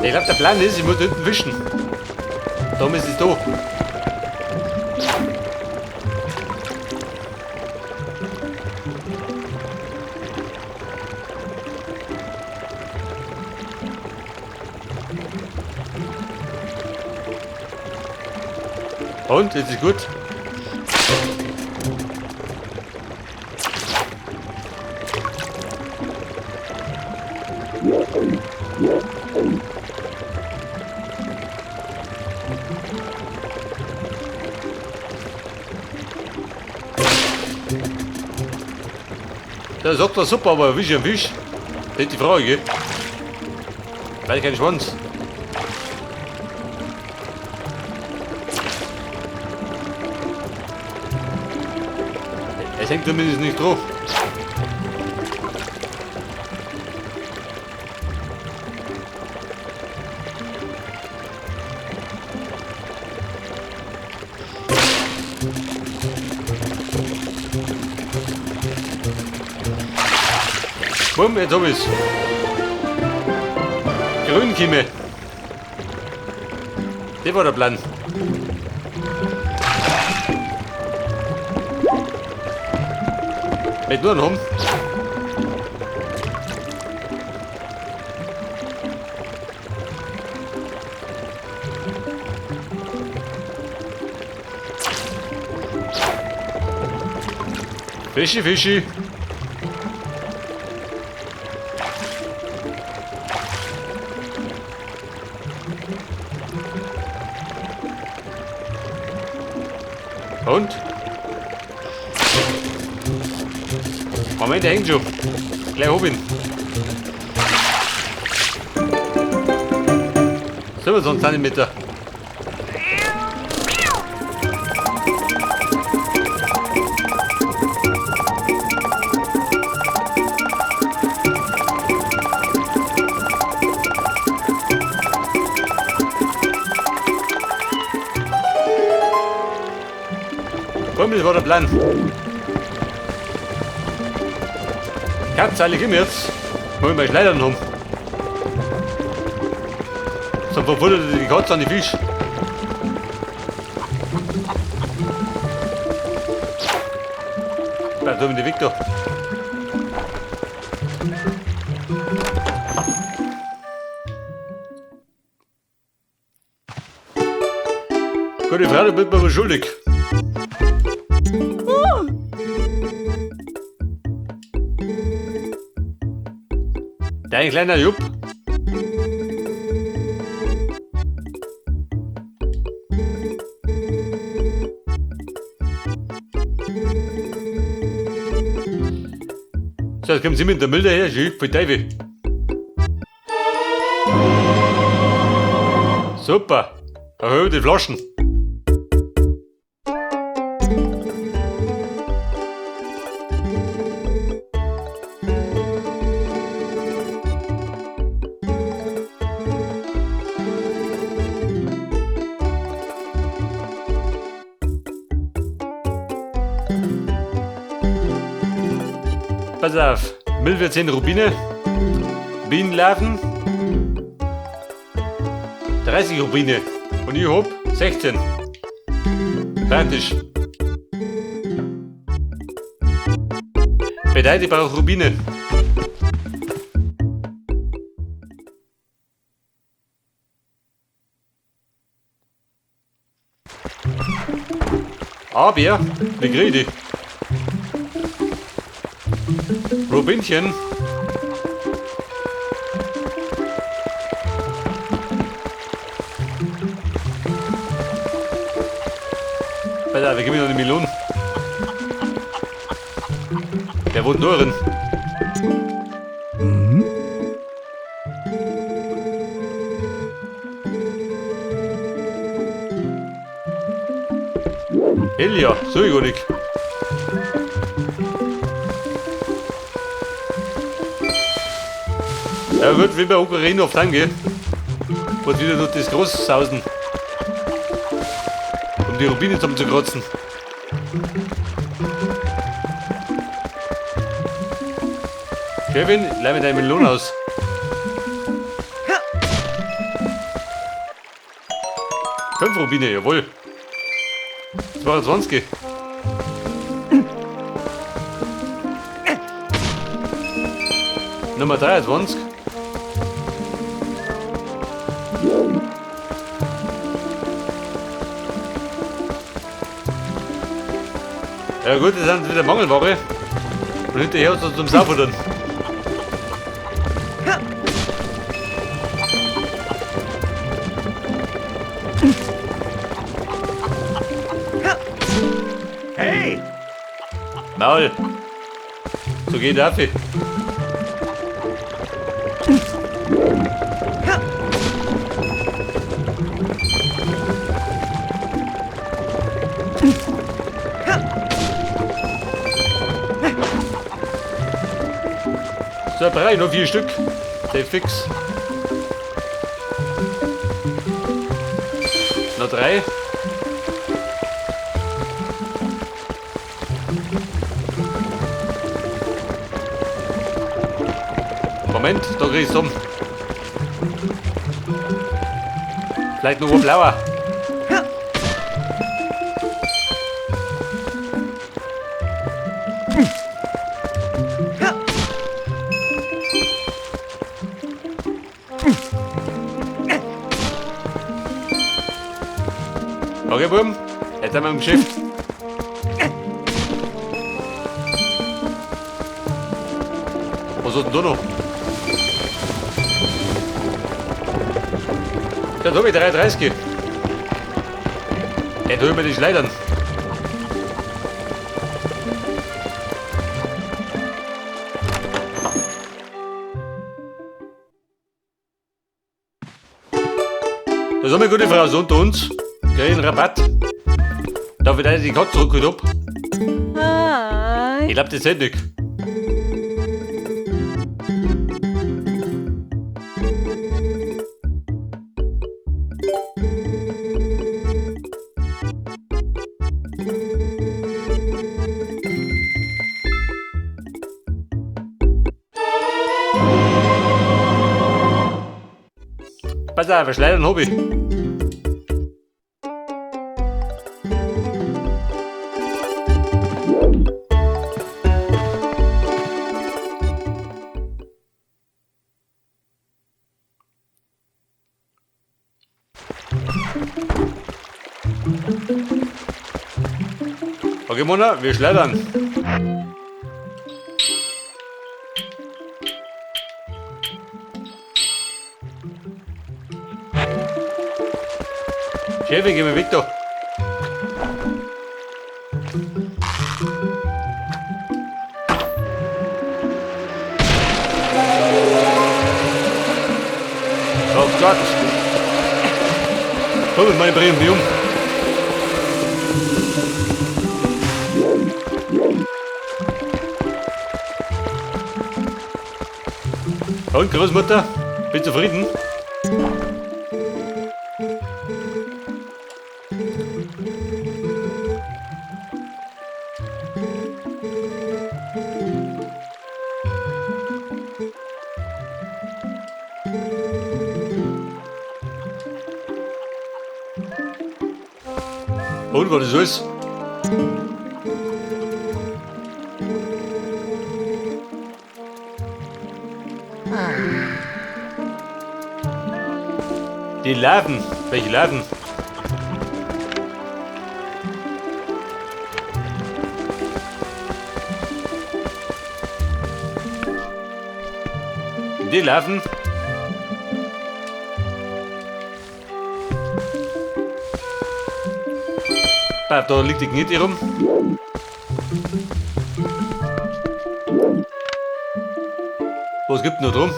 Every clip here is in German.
Ich glaube, der Plan ist, ich muss unten wischen. Darum ist es da. Und, ist es gut? Der sagt er super, aber Wisch am Fisch. Das ist die Frage. Weil kein Schwanz. Es hängt zumindest nicht drauf. Bumm, jetzt hab ich's. Grünkimme. Das war der Plan. Mit nur einem Hund. Fischi, Fischi. Und? Moment, der hängt schon. Gleich hoch ihn. 27 Zentimeter. Komm, das war der Plan. Ganz ehrlich, immer jetzt. Wollen wir Schleidern haben. Sonst verfuttert die Katze an die Fisch. Bleib da mit dem Victor. Gute Frau, du bist mir was schuldig. Dein kleiner Jupp. So, jetzt kommen Sie mit der Milde her, schön, für Teufel. Super. Erhöhe die Flaschen. Pass auf, Milch für 10 Rubine, Bienenlarven, 30 Rubine und ich hab 16. Fertig. Bedeutet, ich brauche Rubine. Aber, wie krieg ich die? Rubinchen. Alter, wir geben mir noch eine Melone. Der wohnt nur drin. Elia, so ich gar nicht. Ja gut, wie bei Ocarina of Time, gell? Und wieder durch das Groß sausen. Um die Rubine zusammenzukratzen. Kevin, leih mir deine Melone aus. 5 Rubine, jawohl. 22. Nummer 23. Ja gut, das sind wieder Mangelware. Und hinterher so zum Saufuttern. Hey! Maul. So geht Affe. So, 3, noch 4 Stück. Sehr fix. Noch 3. Moment, da krieg ich's um. Vielleicht noch ein blauer. Okay, Buben, jetzt haben wir im Geschäft. Was hat denn da noch? Ja, da habe ich 33. Ja, da hol mir die Schleidern. Das haben wir gute Frau so unter uns. Krieg einen Rabatt. Darf ich die Katze zurückholen ab? Hi. Ich glaub, das hält nicht. Pass auf, Schleidern hab ich. Okay, Mona, wir schleudern. Chef, geh mal weg da. Oh Gott. Komm mit meinen Bremen, Jung. Und Großmutter, bin zufrieden? Und was ist alles? Die Larven. Welche Larven? Die Larven. Da liegt die Knete rum. Was gibt noch drum?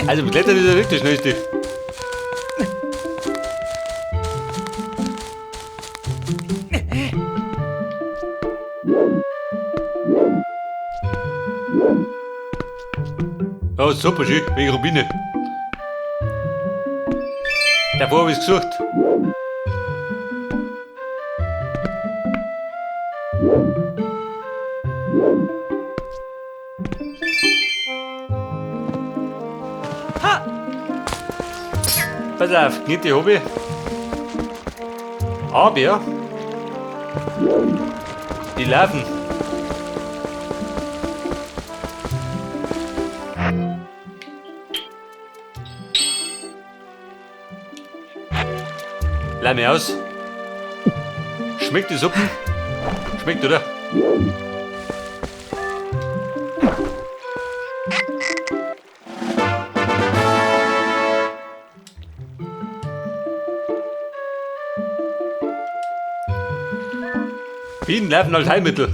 Also mit Klettern ist ja wirklich das Schnellste. Ja, super schön, wegen Rubine. Davor habe ich es gesucht. Pass auf, Knete habe ich. Aber die laufen. Lass mich aus. Schmeckt die Suppe? Schmeckt, oder? Bienen laufen als Heilmittel.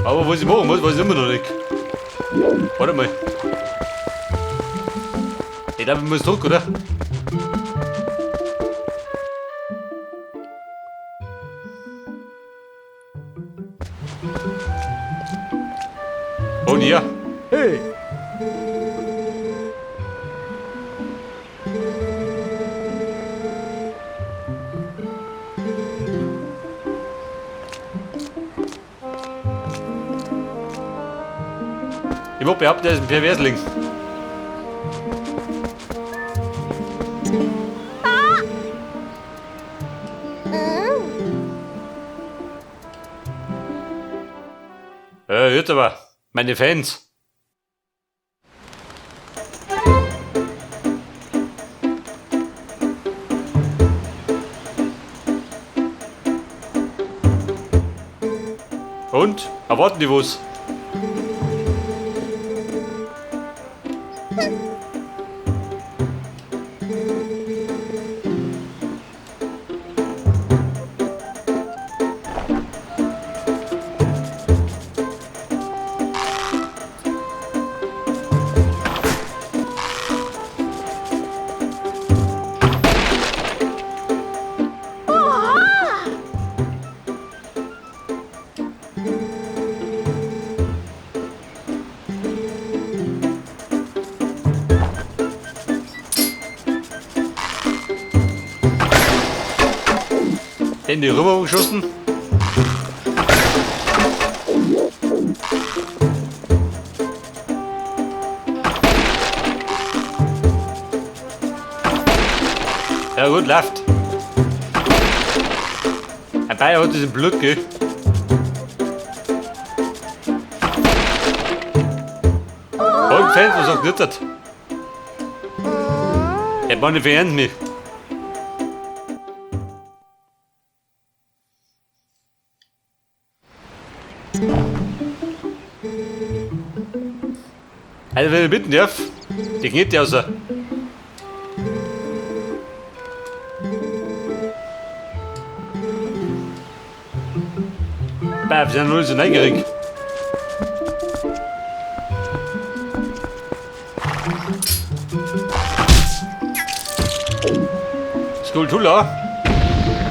Aber was ich machen muss, weiß ich immer noch nicht. Warte mal. Ich glaube, ich muss drücken, oder? Und hier. Hey, Ich muss behaupten, der ist ein Perversling. Hört aber, meine Fans. Und? Erwarten die was? Hände rüber geschossen. Ja gut, läuft. Ein Bayer hat es im Blut, gell? Und Fans, was sagt nicht das? Er macht nicht für mich. Also wenn ich bitten darf, die geht ja aus der... Wir sind nur so neugierig. Skulptura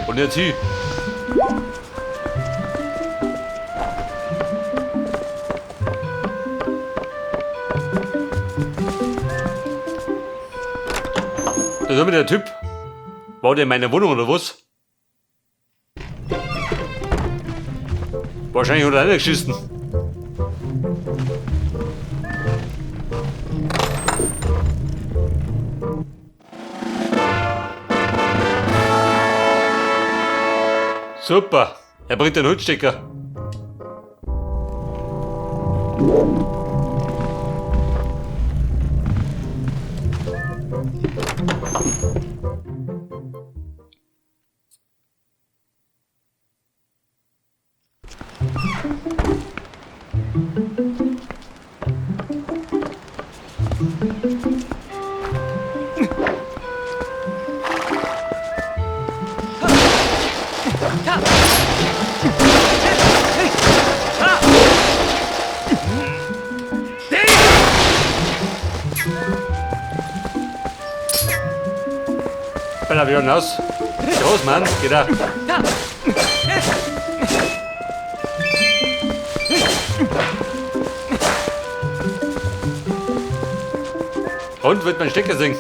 und jetzt hier. Das ist aber der Typ. War der in meiner Wohnung oder was? Wahrscheinlich hat er einer geschissen. Super, er bringt den Holzstecker. Avion aus. Groß, Mann, geht da. Und wird mein Stecker singen?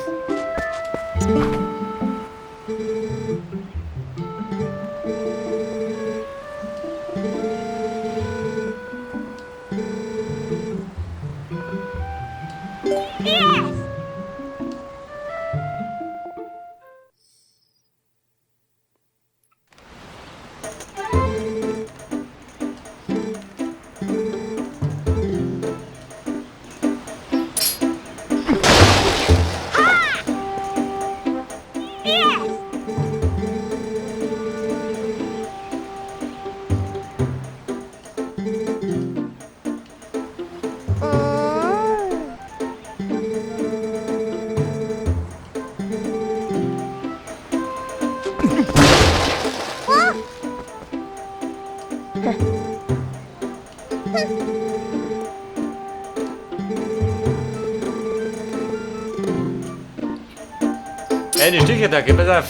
Eine Stichattacke, pass auf.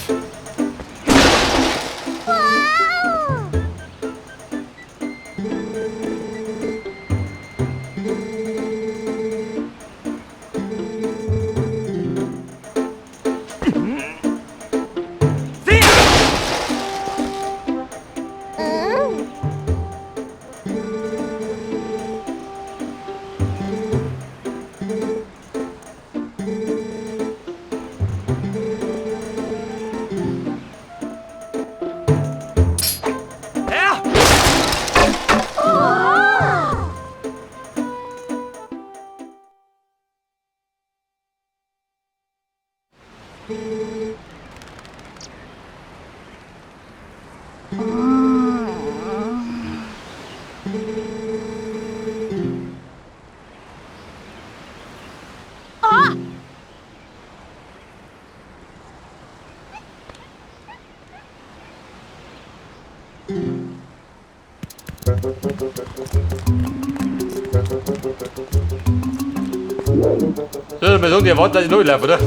So, wir sagen, die erwarten den Neulauf, oder?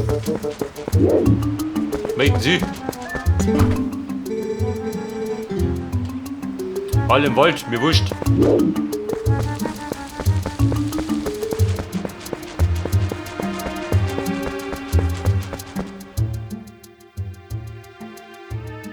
Möchten Sie? Alle im Wald, mir wurscht.